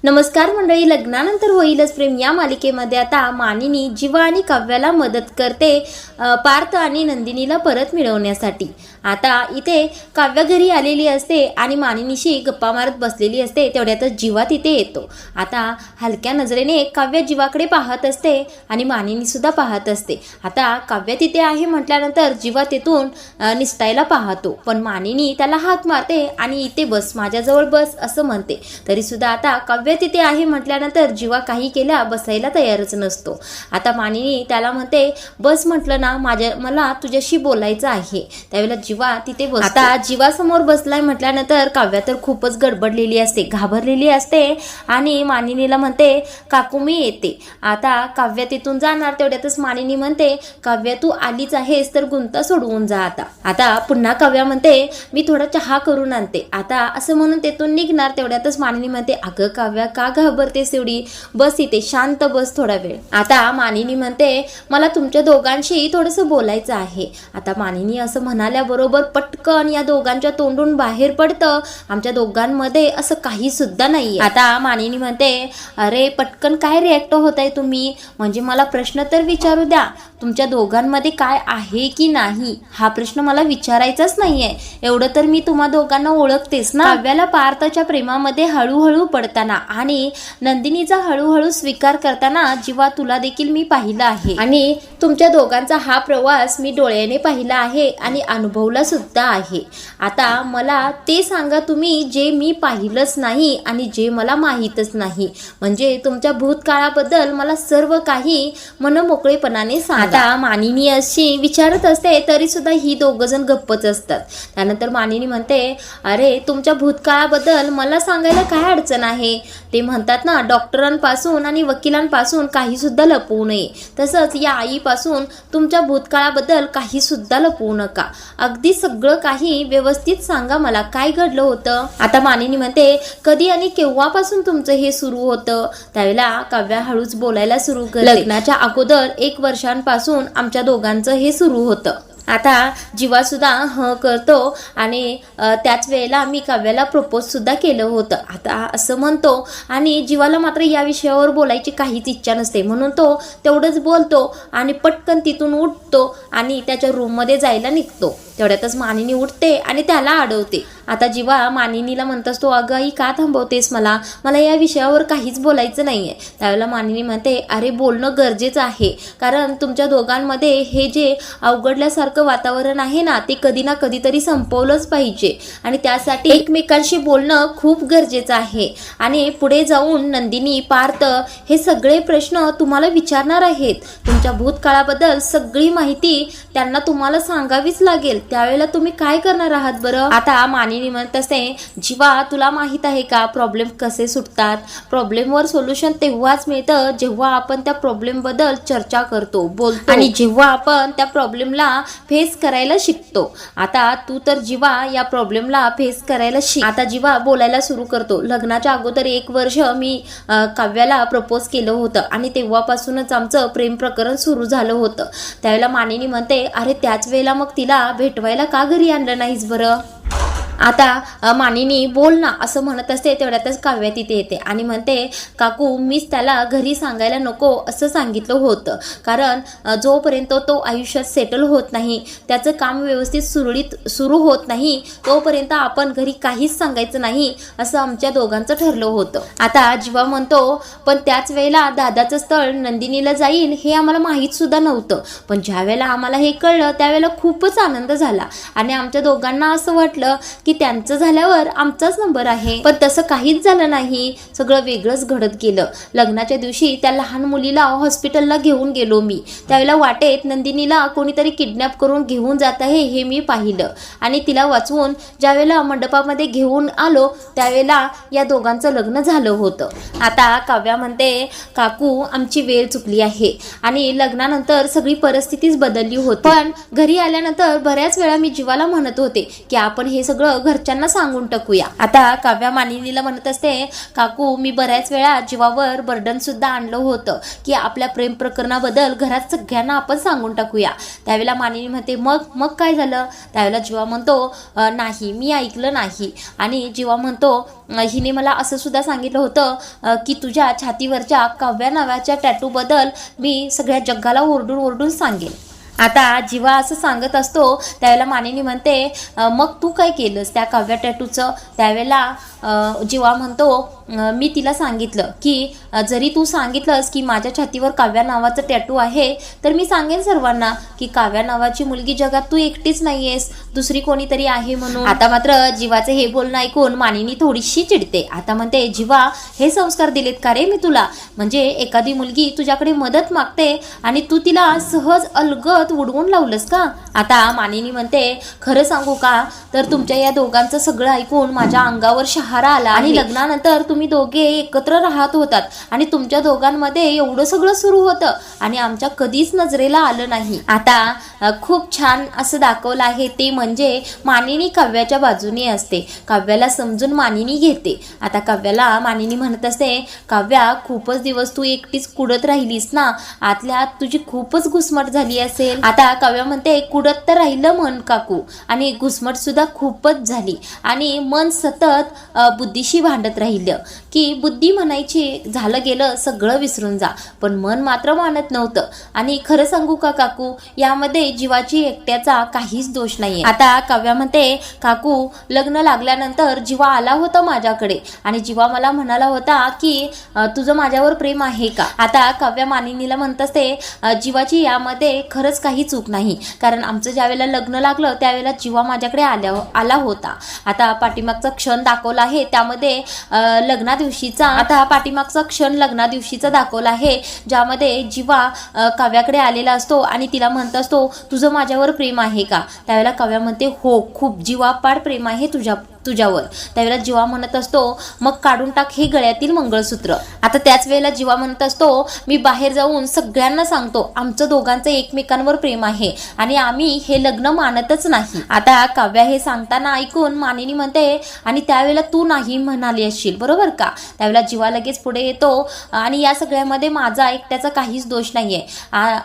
नमस्कार मंडळी, लग्नानंतर होईलच प्रेम या मालिकेमध्ये आता मानिनी जीवा आणि काव्याला मदत करते पार्थ आणि नंदिनीला परत मिळवण्यासाठी। आता इथे काव्य घरी आलेली असते आणि मानिनीशी गप्पा मारत बसलेली असते। तेवढ्यातच जीवा तिथे येतो। आता हलक्या नजरेने काव्य जीवाकडे पाहत असते आणि मानिनी सुद्धा पाहत असते। आता काव्य तिथे आहे म्हटल्यानंतर जीवा तिथून निसटायला पाहतो, पण मानिनी त्याला हात मारते आणि इथे बस, माझ्याजवळ बस असं म्हणते। तरी सुद्धा आता काव्य तिथे आहे म्हटल्यानंतर जीवा काही केल्या बसायला तयारच नसतो। आता मानिनी त्याला म्हणते, बस म्हटलं ना, मला तुझ्याशी बोलायचं आहे। त्यावेळेला जीवा तिथे बसतो। आता जीवा समोर बसलाय म्हटल्यानंतर काव्या तर खूपच गडबडलेली असते, घाबरलेली असते आणि मानिनीला म्हणते, काकू मी येते। आता काव्य तिथून जाणार, तेवढ्यातच मानिनी म्हणते, काव्य तू आलीच आहेस तर गुंता सोडवून जा। आता पुन्हा काव्या म्हणते, मी थोडा चहा करून आणते। आता असं म्हणून तेथून निघणार, तेवढ्यातच मानिनी म्हणते, अगं काव्या का घाबरतेस एवढी, बस इथे शांत बस थोडा वेळ। आता मानिनी म्हणते, मला तुमच्या दोघांशी थोडंसं बोलायचं आहे। आता मानिनी असं म्हणाल्याबरोबर पटकन या दोघांच्या तोंडून बाहेर पडतं, आमच्या दोघांमध्ये असं काही सुद्धा नाहीये। आता मानिनी म्हणते, अरे पटकन काय रिॲक्ट होताय तुम्ही, म्हणजे मला प्रश्न तर विचारू द्या, तुमच्या दोघांमध्ये काय आहे की नाही हा प्रश्न मला विचारायचाच नाहीये। एवढं तर मी तुम्हा दोघांना ओळखतेस ना। काव्याला पार्थच्या प्रेमामध्ये हळूहळू पडताना आणि नंदिनीचा हळूहळू स्वीकार करताना जीवा तुला देखील मी पाहिलं आहे आणि तुमच्या दोघांचा हा प्रवास मी डोळ्याने पाहिला आहे आणि अनुभवला सुद्धा आहे। आता मला ते सांगा तुम्ही जे मी पाहिलंच नाही आणि जे मला माहीतच नाही, म्हणजे तुमच्या भूतकाळाबद्दल मला सर्व काही मनमोकळेपणाने सांगा। आता मानिनी अशी विचारत असते तरी सुद्धा ही दोघ जण गप्पच असतात। त्यानंतर मानिनी म्हणते, अरे तुमच्या भूतकाळाबद्दल मला सांगायला काय अडचण आहे, ते म्हणतात ना, डॉक्टरांपासून आणि वकिलांपासून काही सुद्धा लपवू नये, तसंच या आईपासून तुमच्या भूतकाळाबद्दल काही सुद्धा लपवू नका, अगदी सगळं काही व्यवस्थित सांगा मला, काय घडलं होतं। आता मानिनी म्हणते, कधी आणि केव्हापासून तुमचं हे सुरू होतं। त्यावेळेला काव्या हळूच बोलायला सुरू करते, लग्नाच्या अगोदर 1 वर्षांपासून आमच्या दोघांचं हे सुरू होतं। आता जीवा सुद्धा करतो आणि त्याच वेळेला मी काव्याला प्रपोज सुद्धा केलं होतं। आता असं म्हणतो आणि जीवाला मात्र या विषयावर बोलायची काहीच इच्छा नसते, म्हणून तो तेवढंच बोलतो आणि पटकन तिथून उठतो आणि त्याच्या रूममध्ये जायला निघतो। तेवढ्यातच मानिनी उठते आणि त्याला अडवते। आता जीवा मानिनीला म्हणत असतो, अगं आई का थांबवतेस, मला या विषयावर काहीच बोलायचं नाहीये। त्यावेळेला मानिनी म्हणते, अरे बोलणं गरजेचं आहे, कारण तुमच्या दोघांमध्ये हे जे अवघडल्यासारखं वातावरण आहे ना, ते कधी ना कधीतरी संपवलंच पाहिजे आणि त्यासाठी एकमेकांशी बोलणं खूप गरजेचं आहे। आणि पुढे जाऊन नंदिनी, पार्थ हे सगळे प्रश्न तुम्हाला विचारणार आहेत, तुमच्या भूतकाळाबद्दल सगळी माहिती त्यांना तुम्हाला सांगावीच लागेल। त्यावेळेला तुम्ही काय करणार आहात बरं। आता मानिनी म्हणत असते, जीवा तुला माहित आहे का प्रॉब्लेम कसे सुटतात, प्रॉब्लेमवर सोल्युशन तेव्हाच मिळतं जेव्हा आपण त्या प्रॉब्लेम बद्दल चर्चा करतो, बोलतो आणि जेव्हा आपण त्या प्रॉब्लेमला फेस करायला शिकतो। आता तू तर जीवा या प्रॉब्लेमला फेस करायला शिक। आता जीवा बोलायला सुरू करतो, लग्नाच्या अगोदर 1 वर्ष मी काव्याला प्रपोज केलं होतं आणि तेव्हापासूनच आमचं प्रेम प्रकरण सुरू झालं होतं। त्यावेळेला मानिनी म्हणते, अरे त्याच वेळेला मग तिला भेटवायला का घरी आणलं नाहीस बरं। आता मानिनी बोल ना असं म्हणत असते, तेवढ्यातच काव्या तिथे येते आणि म्हणते, काकू मीच त्याला घरी सांगायला नको असं सांगितलं होतं, कारण जोपर्यंत तो आयुष्यात सेटल होत नाही, त्याचं काम व्यवस्थित सुरळीत सुरू होत नाही, तोपर्यंत आपण घरी काहीच सांगायचं नाही असं आमच्या दोघांचं ठरलं होतं। आता जीवा म्हणतो, पण त्याच वेळेला दादाचं स्थळ नंदिनीला जाईल हे आम्हाला माहीत सुद्धा नव्हतं, पण ज्या वेळेला आम्हाला हे कळलं त्यावेळेला खूपच आनंद झाला आणि आमच्या दोघांना असं वाटलं की त्यांचं झाल्यावर आमचाच नंबर आहे, पण तसं काहीच झालं नाही, सगळं वेगळंच घडत गेलं। लग्नाच्या दिवशी त्या लहान मुलीला हॉस्पिटलला घेऊन गेलो मी, त्यावेळेला वाटेत नंदिनीला कोणीतरी किडनॅप करून घेऊन जात आहे हे मी पाहिलं आणि तिला वाचवून ज्यावेळेला मंडपामध्ये घेऊन आलो त्यावेळेला या दोघांचं लग्न झालं होतं। आता काव्या म्हणते, काकू आमची वेळ चुकली आहे आणि लग्नानंतर सगळी परिस्थितीच बदलली होती, पण घरी आल्यानंतर बऱ्याच वेळा मी जीवाला म्हणत होते की आपण हे सगळं सगळं घरच्यांना सांगून टाकूया. आता काव्या मानिनीला म्हणत असते, काकू मी बऱ्याच वेळा जीवावर बर्डन सुद्धा आणलं होतं की आपल्या प्रेम प्रकरणाबद्दल घरात सगळ्यांना आपण सांगून टाकूया. त्यावेळेला मानिनी म्हणते, मग काय झालं? त्यावेळेला जीवा म्हणतो, नाही मी ऐकलं नाही. आणि जीवा म्हणतो, हिने मला असं सुद्धा सांगितलं होतं की तुझ्या छातीवरच्या काव्या नावाच्या टॅटूबद्दल मी सगळ्या जगाला ओरडून ओरडून सांगेन. आता जीवा असं सांगत असतो त्यावेळेला मानिनी म्हणते, मग तू काय केलंस त्या काव्या टॅटूचं? त्यावेळेला जीवा म्हणतो, मी तिला सांगितलं की जरी तू सांगितलंस की माझ्या छातीवर काव्या नावाचं टॅटू आहे, तर मी सांगेन सर्वांना की काव्या नावाची मुलगी जगात तू एकटीच नाही आहेस, दुसरी कोणीतरी आहे म्हणून. आता मात्र जीवाचे हे बोलणं ऐकून मानिनी थोडीशी चिडते. आता म्हणते, जीवा हे संस्कार दिलेत का रे मी तुला? म्हणजे एखादी मुलगी तुझ्याकडे मदत मागते आणि तू तिला सहज अलगद उडवून लावलंस का? आता मानिनी म्हणते, खरं सांगू का तर तुमच्या या दोघांचं सगळं ऐकून माझ्या अंगावर शहारा आला. आणि लग्नानंतर तुम्ही दोघे एकत्र राहत होतात आणि तुमच्या दोघांमध्ये एवढं सगळं सुरू होतं आणि आमच्या कधीच नजरेला आलं नाही. आता खूप छान असं दाखवलं आहे, ते म्हणजे मानिनी काव्याच्या बाजूने असते, काव्याला समजून मानिनी घेते. आता काव्याला मानिनी म्हणत असते, काव्या खूपच दिवस तू एकटीच कुडत राहिलीस ना, आतल्या आत तुझी खूपच घुसमट झाली असेल. आता काव्या म्हणते, कुडत तर राहिलं मन काकू आणि घुसमट सुद्धा खूपच झाली आणि मन सतत बुद्धीशी भांडत राहिलं की बुद्धी म्हणायची झालं गेलं सगळं विसरून जा, पण मन मात्र मानत नव्हतं. आणि खरं सांगू का काकू, यामध्ये जीवाची एकट्याचा काहीच दोष नाहीये. आता काव्या म्हणते, काकू लग्न लागल्यानंतर जीवा आला होता माझ्याकडे आणि जीवा मला म्हणाला होता की तुझं माझ्यावर प्रेम आहे का? आता काव्या मानिनीला म्हणत असते, जीवाची यामध्ये खरंच काही चूक नाही, कारण आमचं ज्यावेळेला लग्न लागलं त्यावेळेला जीवा माझ्याकडे आला होता. आता पाठीमागचा क्षण दाखवला आहे त्यामध्ये पाठीमागचा क्षण लग्नादिवशीचा दाखवला आहे, ज्यामध्ये जीवा काव्याकडे आलेला असतो आणि तिला म्हणत असतो, तुझं माझ्यावर प्रेम आहे का? त्यावेळेला काव्या म्हणते, हो खूप जीवापाड प्रेम आहे तुझ्यावर. त्यावेळेला जीवा म्हणत असतो, मग काढून टाक हे गळ्यातील मंगळसूत्र. आता त्याच वेळेला जीवा म्हणत असतो, मी बाहेर जाऊन सगळ्यांना सांगतो आमचं दोघांचं एकमेकांवर प्रेम आहे आणि आम्ही हे लग्न मानतच नाही. आता काव्या हे सांगताना ऐकून मानिनी म्हणते, आणि त्यावेळेला तू नाही म्हणाली असशील बरोबर का? त्यावेळेला जीवा लगेच पुढे येतो आणि या सगळ्यामध्ये माझा एकट्याचा काहीच दोष नाहीये.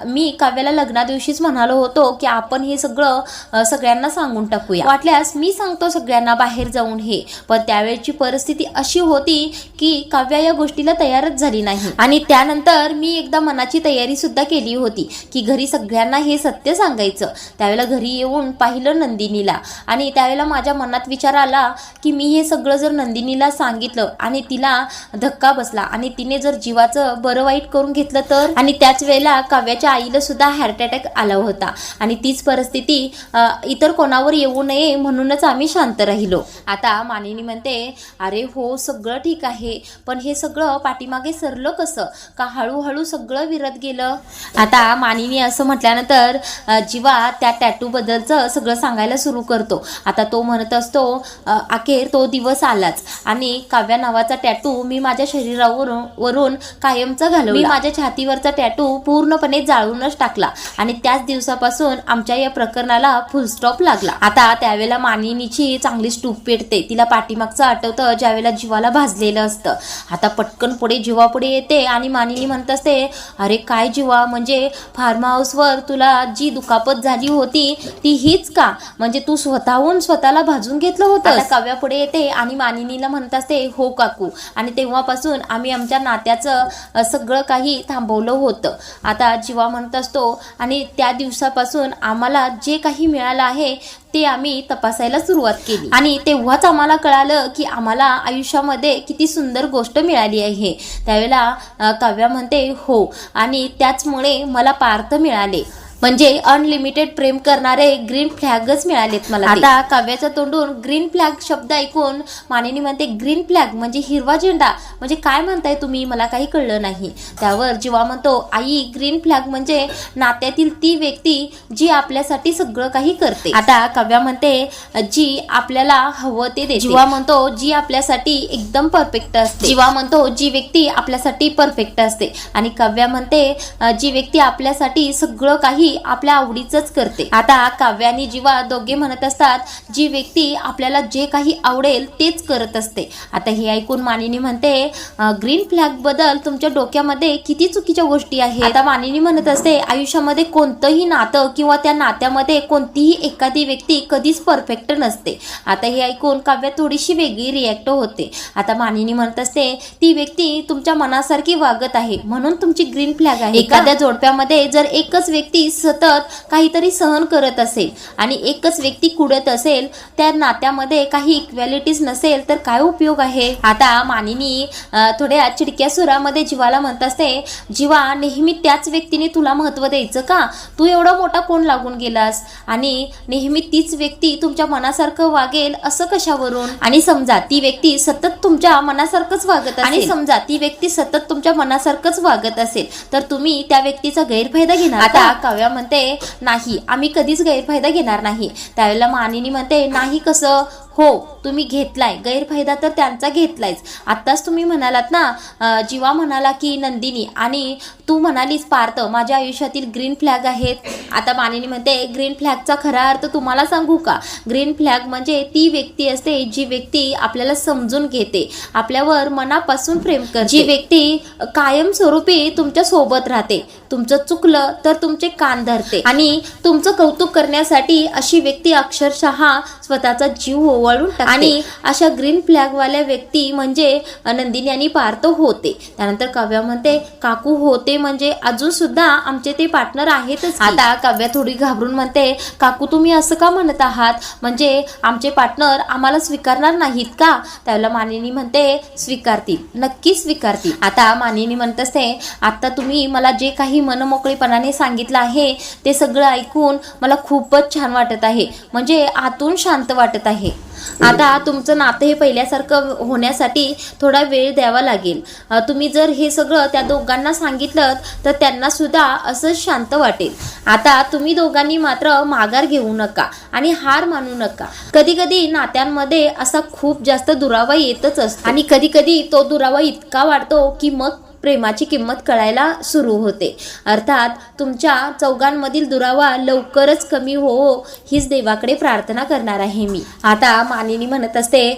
मी काव्याला लग्नादिवशीच म्हणालो होतो की आपण हे सगळं सगळ्यांना सांगून टाकूया, वाटल्यास मी सांगतो सगळ्यांना बाहेर जाऊन हे. पण त्यावेळची परिस्थिती अशी होती की काव्या या गोष्टीला तयारच झाली नाही. आणि त्यानंतर मी एकदा मनाची तयारी सुद्धा केली होती की घरी सगळ्यांना हे सत्य सांगायचं. त्यावेळेला घरी येऊन पाहिलं नंदिनीला आणि त्यावेळेला माझ्या मनात विचार आला की मी हे सगळं जर नंदिनीला सांगितलं आणि तिला धक्का बसला आणि तिने जर जीवाचं बरं वाईट करून घेतलं तर. आणि त्याच वेळेला काव्याच्या आईला सुद्धा हार्ट अटॅक आला होता आणि तीच परिस्थिती इतर कोणावर येऊ नये म्हणूनच आम्ही शांत राहिलो. आता मानिनी म्हणते, अरे हो सगळं ठीक आहे, पण हे सगळं पाठीमागे सरलं कसं का? हळूहळू सगळं विरत गेलं. आता मानिनी असं म्हटल्यानंतर जीवा त्या टॅटू बद्दलचं सगळं सांगायला सुरू करतो. आता तो म्हणत असतो, अखेर तो दिवस आलाच आणि काव्या नावाचा टॅटू मी माझ्या शरीरावरून कायमचा घालवला. मी माझ्या छातीवरचा टॅटू पूर्णपणे जाळूनच टाकला आणि त्याच दिवसापासून आमच्या या प्रकरणाला फुल स्टॉप लागला. आता त्यावेळेला मानिनीची चांगली स्टूप पेटते. तिला पाठीमागचं आठवतं ज्यावेळेला जीवाला भाजलेलं असतं. आता पटकन पुढे जीवा पुढे येते आणि मानिनी म्हणत असते, अरे काय जीवा, म्हणजे फार्म हाऊसवर तुला जी दुखापत झाली होती ती हीच का? म्हणजे तू स्वतःहून स्वतःला भाजून घेतलं होतं? आता काव्या पुढे येते आणि मानिनीला म्हणत असते, हो काकू, आणि तेव्हापासून आम्ही आमच्या नात्याचं सगळं काही थांबवलं होतं. आता जीवा म्हणत असतो, आणि त्या दिवसापासून आम्हाला जे काही मिळालं आहे ते आम्ही तपासायला सुरुवात केली आणि तेव्हाच आम्हाला कळालं की आम्हाला आयुष्यामध्ये किती सुंदर गोष्ट मिळाली आहे. त्यावेळेला काव्या म्हणते, हो, आणि त्याचमुळे मला पार्थ मिळाले, म्हणजे अनलिमिटेड प्रेम करणारे ग्रीन फ्लॅगच मिळालेत मला. आता काव्याच्या तोंडून ग्रीन फ्लॅग शब्द ऐकून मानिनी म्हणते, ग्रीन फ्लॅग म्हणजे हिरवा झेंडा, म्हणजे काय म्हणताय तुम्ही? मला काही कळलं नाही. त्यावर जीवा म्हणतो, आई ग्रीन फ्लॅग म्हणजे नात्यातील ती व्यक्ती जी आपल्यासाठी सगळं काही करते. आता काव्या म्हणते, जी आपल्याला हवं ते देते. जीवा म्हणतो, जी आपल्यासाठी एकदम परफेक्ट असते. जीवा म्हणतो, जी व्यक्ती आपल्यासाठी परफेक्ट असते. आणि काव्या म्हणते, जी व्यक्ती आपल्यासाठी सगळं काही काहीही आपल्या आवडीचंच करते. आता काव्य आणि जीवा दोघे म्हणत असतात, जी व्यक्ती आपल्याला जे काही आवडेल तेच करत असते. आता हे ऐकून मानिनी म्हणते, ग्रीन फ्लॅग बद्दल तुमच्या डोक्यामध्ये किती चुकीच्या गोष्टी आहेत. आता मानिनी म्हणत असते, आयुष्यामध्ये कोणतंही नातं किंवा त्या नात्यामध्ये कोणतीही एखादी व्यक्ती कधीच परफेक्ट नसते. आता हे ऐकून काव्य थोडीशी वेगळी रिॲक्ट होते. आता मानिनी म्हणत असते, ती व्यक्ती तुमच्या मनासारखी वागत आहे म्हणून तुमची ग्रीन फ्लॅग आहे. एखाद्या जोडप्यामध्ये जर एकच व्यक्ती सतत काहीतरी सहन करत असेल आणि एकच व्यक्ती कुडत असेल, त्या नात्यामध्ये काही इक्वॅलिटीज नसेल तर काय उपयोग आहे. आता मानिनी थोड्या चिडक्या सुरामध्ये जीवाला म्हणत असते, जीवा नेहमी त्याच व्यक्तीने तुला महत्व द्यायचं का? तू एवढा मोठा कोण लागून गेलास आणि नेहमी तीच व्यक्ती तुमच्या मनासारखं वागेल असं कशावरून? आणि समजा ती व्यक्ती सतत तुमच्या मनासारखंच वागत असेल तर तुम्ही त्या व्यक्तीचा गैरफायदा घेणार. आता काव्या म्हणते, नाही, आम्ही कधीच गैरफायदा घेणार नाही. त्यावेळेला मानिनी म्हणते, नाही कसं? हो, तुम्ही घेतलाय गैरफायदा, तर त्यांचा घेतलायच. आत्ताच तुम्ही म्हणालात ना, जीवा म्हणाला की नंदिनी आणि तू म्हणालीस पार्थ माझ्या आयुष्यातील ग्रीन फ्लॅग आहेत. आता मानिनी म्हणते, ग्रीन फ्लॅगचा खरा अर्थ तुम्हाला सांगू का? ग्रीन फ्लॅग म्हणजे ती व्यक्ती असते जी व्यक्ती आपल्याला समजून घेते, आपल्यावर मनापासून प्रेम करते, जी व्यक्ती कायमस्वरूपी तुमच्या सोबत राहते, तुमचं चुकलं तर तुमचे कान धरते आणि तुमचं कौतुक करण्यासाठी अशी व्यक्ती अक्षरशः स्वतःचा जीव ओवाळून टाकते. आणि अशा ग्रीन फ्लॅग वाल्या व्यक्ती म्हणजे नंदिनी आणि पार्थ होते. त्यानंतर काव्या म्हणते, काकू होते म्हणजे अजून सुद्धा आमचे ते पार्टनर आहेतच. आता काव्या थोडी घाबरून म्हणते, काकू तुम्ही असं का म्हणत आहात? म्हणजे आमचे पार्टनर आम्हाला स्वीकारणार नाहीत का? त्यावेळेला मानिनी म्हणते, स्वीकारतील, नक्की स्वीकारतील. आता मानिनी म्हणत असते, आता तुम्ही मला जे काही मनमोकळेपणाने सांगितलं आहे ते सगळं ऐकून मला खूपच छान वाटत आहे, म्हणजे आतून शांत वाटत आहे. आता तुमचं नातं हे पहिल्यासारखं होण्यासाठी थोडा वेळ द्यावा लागेल. तुम्ही जर हे सगळं त्या दोघांना सांगितलं तर त्यांना सुद्धा असंच शांत वाटेल. आता तुम्ही दोघांनी मात्र माघार घेऊ नका आणि हार मानू नका. कधी कधी नात्यांमध्ये असा खूप जास्त दुरावा येतच असतो आणि कधी कधी तो दुरावा इतका वाढतो की मग प्रेमाची किंमत कळायला सुरू होते. अर्थात तुमच्या चौघांमधील दुरावा लवकरच कमी हो हीच देवाकडे प्रार्थना करणार आहे मी. आता मानिनी म्हणत असते,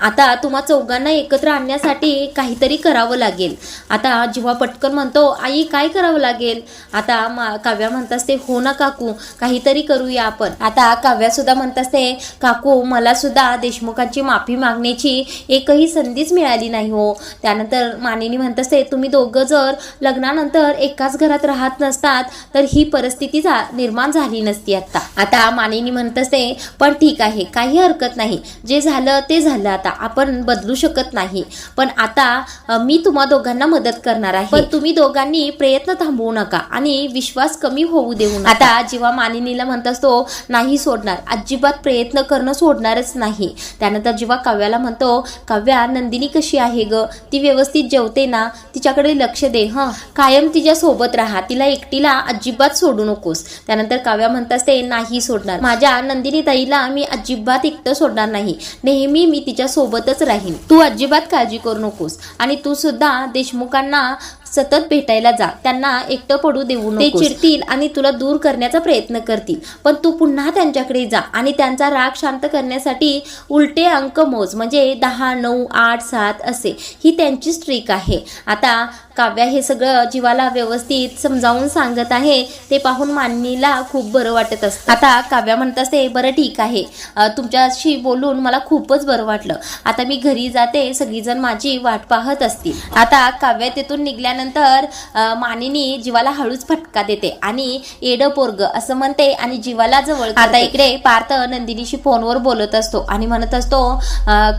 आता तुम्हा चौघांना एकत्र आणण्यासाठी काहीतरी करावं लागेल. आता जीवा पटकन म्हणतो, आई काय करावं लागेल? आता काव्या म्हणत असते, हो ना काकू, काहीतरी करूया आपण. आता काव्या सुद्धा म्हणत असते, काकू मला सुद्धा देशमुखांची माफी मागण्याची एकही संधीच मिळाली नाही हो. त्यानंतर मानिनी म्हणत असते, तुम्ही दोघं जर लग्नानंतर एकाच घरात राहत नसतात तर ही परिस्थिती निर्माण झाली नसती आता. आता मानिनी म्हणत असते, पण ठीक आहे, काही हरकत नाही, जे झालं ते झालं, आता आपण बदलू शकत नाही. पण आता मी तुम्हा दोघांना मदत करणार आहे, पण तुम्ही दोघांनी प्रयत्न थांबवू नका आणि विश्वास कमी होऊ देऊ नका. आता जेव्हा मानिनीला म्हणत असतो, नाही सोडणार, अजिबात प्रयत्न करणं सोडणारच नाही. त्यानंतर जेव्हा काव्याला म्हणतो, काव्या नंदिनी कशी आहे ग? ती व्यवस्थित जेवते ना? तिच्याकडे लक्ष दे, कायम तिच्या सोबत राहा, तिला एकटीला अजिबात सोडू नकोस. त्यानंतर काव्या म्हणत असते, नाही सोडणार, माझ्या नंदिनी ताईला मी अजिबात एकटं सोडणार नाही, नेहमी मी तिच्या सोबतच राहीन, तू अजिबात काळजी करू नकोस. आणि तू सुद्धा देशमुखांना सतत भेटायला जा, त्यांना एकटं पडू देऊ नकोस. ते चिडतील आणि तुला दूर करण्याचा प्रयत्न करतील, पण तू पुन्हा त्यांच्याकडे जा आणि त्यांचा राग शांत करण्यासाठी उलटे अंक मोज, म्हणजे 10, 9, 8, 7 असे, ही त्यांची ट्रिक आहे. आता काव्या हे सगळं जीवाला व्यवस्थित समजावून सांगत आहे. ते पाहून मानिनीला खूप बरं वाटत असतं. आता काव्या म्हणत असते, बरं ठीक आहे, तुमच्याशी बोलून मला खूपच बरं वाटलं, आता मी घरी जाते, सगळीजण माझी वाट पाहत असतील. आता काव्या तिथून निघाल्यानंतर मानिनी जीवाला हळूच फटका देते आणि एडं पोरग असं म्हणते आणि जीवाला जवळ. आता इकडे पार्थ नंदिनीशी फोनवर बोलत असतो आणि म्हणत असतो,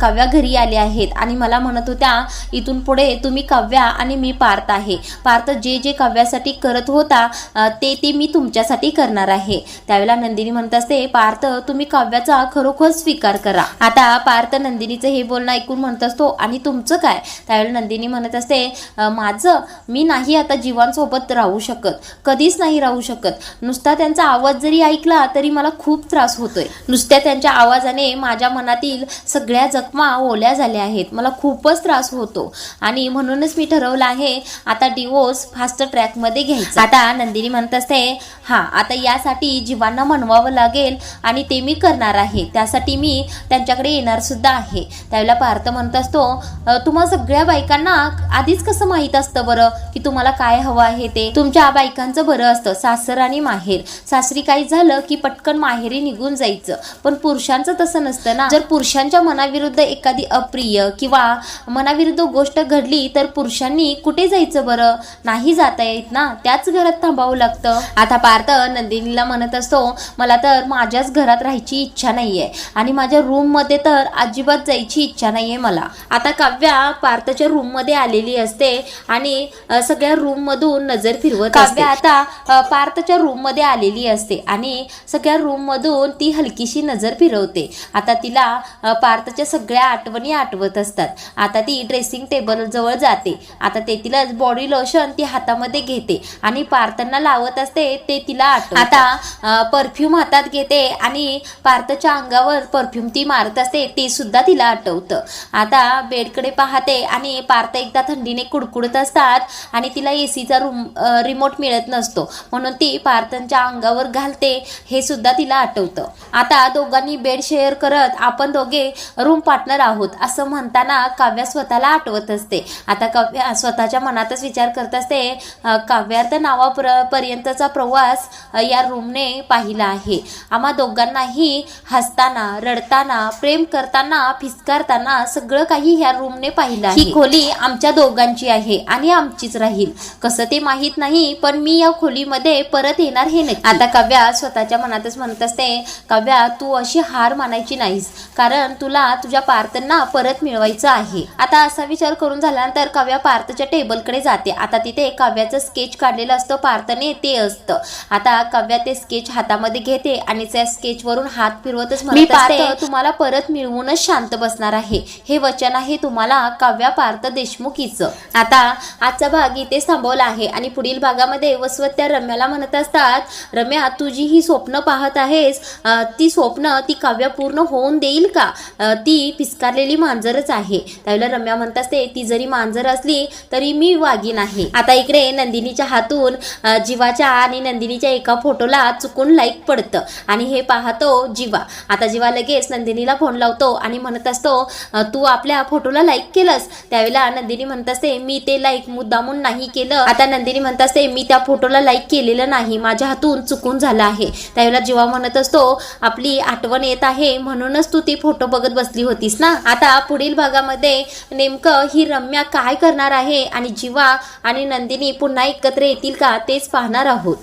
काव्या घरी आले आहेत आणि मला म्हणत होत्या, इथून पुढे तुम्ही काव्या आणि मी पार्थ आहे. पार्थ जे जे काव्यासाठी करत होता ते मी तुमच्यासाठी करणार आहे. त्यावेळेला नंदिनी म्हणत असते, पार्थ तुम्ही काव्याचा खरोखर स्वीकार करा. आता पार्थ नंदिनीचं हे बोलणं ऐकून म्हणत असतो, आणि तुमचं काय? त्यावेळेला नंदिनी म्हणत असते, माझं मी नाही आता जीवांसोबत राहू शकत, कधीच नाही राहू शकत. नुसता त्यांचा आवाज जरी ऐकला तरी मला खूप त्रास होतोय. नुसत्या त्यांच्या आवाजाने माझ्या मनातील सगळ्या जखमा ओल्या झाल्या आहेत. मला खूपच त्रास होतो आणि म्हणूनच मी ठरवलं आहे आता डिवोर्स फास्ट ट्रॅकमध्ये घ्यायचा. आता नंदिनी म्हणत असते, हां आता यासाठी जीवांना म्हणवावं लागेल आणि ते मी करणार आहे. त्यासाठी मी त्यांच्याकडे येणार सुद्धा आहे. त्यावेळेला पार्थ म्हणत असतो, तुम्हा सगळ्या बायकांना आधीच कसं माहीत असतं बरं की तुम्हाला काय हवं आहे ते? तुमच्या बायकांचं बरं असतं सासर आणि माहेर. सासरी काही झालं की पटकन माहेरी निघून जायचं, पण पुरुषांचं तसं नसतं ना. जर पुरुषांच्या मनाविरुद्ध एखादी अप्रिय किंवा मनाविरुद्ध गोष्ट घडली तर पुरुषांनी कुठे जायचं बरं? नाही जाता येत ना, त्याच घरात थांबावं लागतं. आता पार्थ नंदिनीला म्हणत असतो, मला तर माझ्याच घरात राहायची इच्छा नाहीये आणि माझ्या रूम मध्ये तर अजिबात जायची इच्छा नाहीये मला. आता काव्या पार्थच्या रूम मध्ये आलेली असते आणि सगळ्या रूम मधून नजर फिरवत असते. काव्या आता पार्थच्या रूम मध्ये आलेली असते आणि सगळ्या रूम मधून ती हलकीशी नजर फिरवते. आता तिला पार्थच्या सगळ्या आठवणी आठवत असतात. आता ती ड्रेसिंग टेबल जवळ जाते. आता ते तिला बॉडी लोशन ती हातामध्ये घेते आणि पार्थांना लावत असते ते तिला आठवतं. आता परफ्यूम हातात घेते आणि पार्थच्या अंगावर परफ्यूम ती मारत असते ते सुद्धा तिला आठवतं. आता बेडकडे पाहते आणि पार्थ एकदा थंडीने कुडकुडत असतात आणि तिला एसीचा रिमोट मिळत नसतो म्हणून ती पार्थांच्या अंगावर घालते हे सुद्धा तिला आठवतं. आता दोघांनी बेड शेअर करत आपण दोघे रूम पार्टनर आहोत असं म्हणताना काव्या स्वतःला आठवत असते. आता काव्या स्वतःच्या मनातच विचार करत असते, काव्यार्थ नावापर्यंतचा प्रवास या रूमने पाहिला आहे. आम्हा दोघांनाही हसताना, रडताना, प्रेम करताना, फिसकारताना सगळं काही ह्या रूमने पाहिलं आहे. ही खोली आमच्या दोघांची आहे आणि आमचीच राहील. कसं ते माहित नाही, पण मी या खोलीमध्ये परत येणार हे नक्की. आता काव्या स्वतःच्या मनातच म्हणत असते, काव्या तू अशी हार मानायची नाहीस, कारण तुला तुझ्या पार्थांना परत मिळवायचं आहे. आता असा विचार करून झाल्यानंतर काव्या पार्थच्या टेबलकडे जाते. आता तिथे काव्याचं स्केच काढलेलं असतं पार्थने ते असतं. आता काव्या ते स्केच हातामध्ये घेते आणि त्या स्केचवरून हात फिरवतच म्हणत असते, तुम्हाला परत मिळवूनच शांत बसणार आहे, हे वचन आहे तुम्हाला काव्या पार्थ देशमुख हिचं. आता आजचा भाग इथे थांबवला आहे आणि पुढील भागामध्ये वसवत त्या रम्याला म्हणत असतात, रम्या तुझी ही स्वप्न पाहत आहेस, ती स्वप्न ती काव्या पूर्ण होऊन देईल का? ती पिस्कारलेली मांजरच आहे. त्यावेळेला रम्या म्हणत असते, ती जरी मांजर असली तरी मी वागीन आहे. आता इकडे नंदिनीच्या हातून जीवाच्या आणि नंदिनीच्या एका फोटोला चुकून लाईक पडतं आणि हे पाहतो जीवा. आता जीवा लगेच नंदिनीला फोन लावतो आणि म्हणत असतो, तू आपल्या फोटोला लाईक केलंस? त्यावेळेला नंदिनी म्हणत असते, मी ते लाईक मुद्दामून नाही केलं. आता नंदिनी म्हणत असते, मी त्या फोटोला लाईक केलेलं नाही, माझ्या हातून चुकून झालं आहे. त्यावेळेला जीवा म्हणत असतो, आपली आठवण येत आहे म्हणूनच तू ते फोटो बघत बसली होतीस ना. आता पुढील भागामध्ये नेमकं ही रम्या काय करणार आहे आणि जीवा आणि नंदिनी पुन्हा एकत्र येतील का तेच पाहणार आहोत.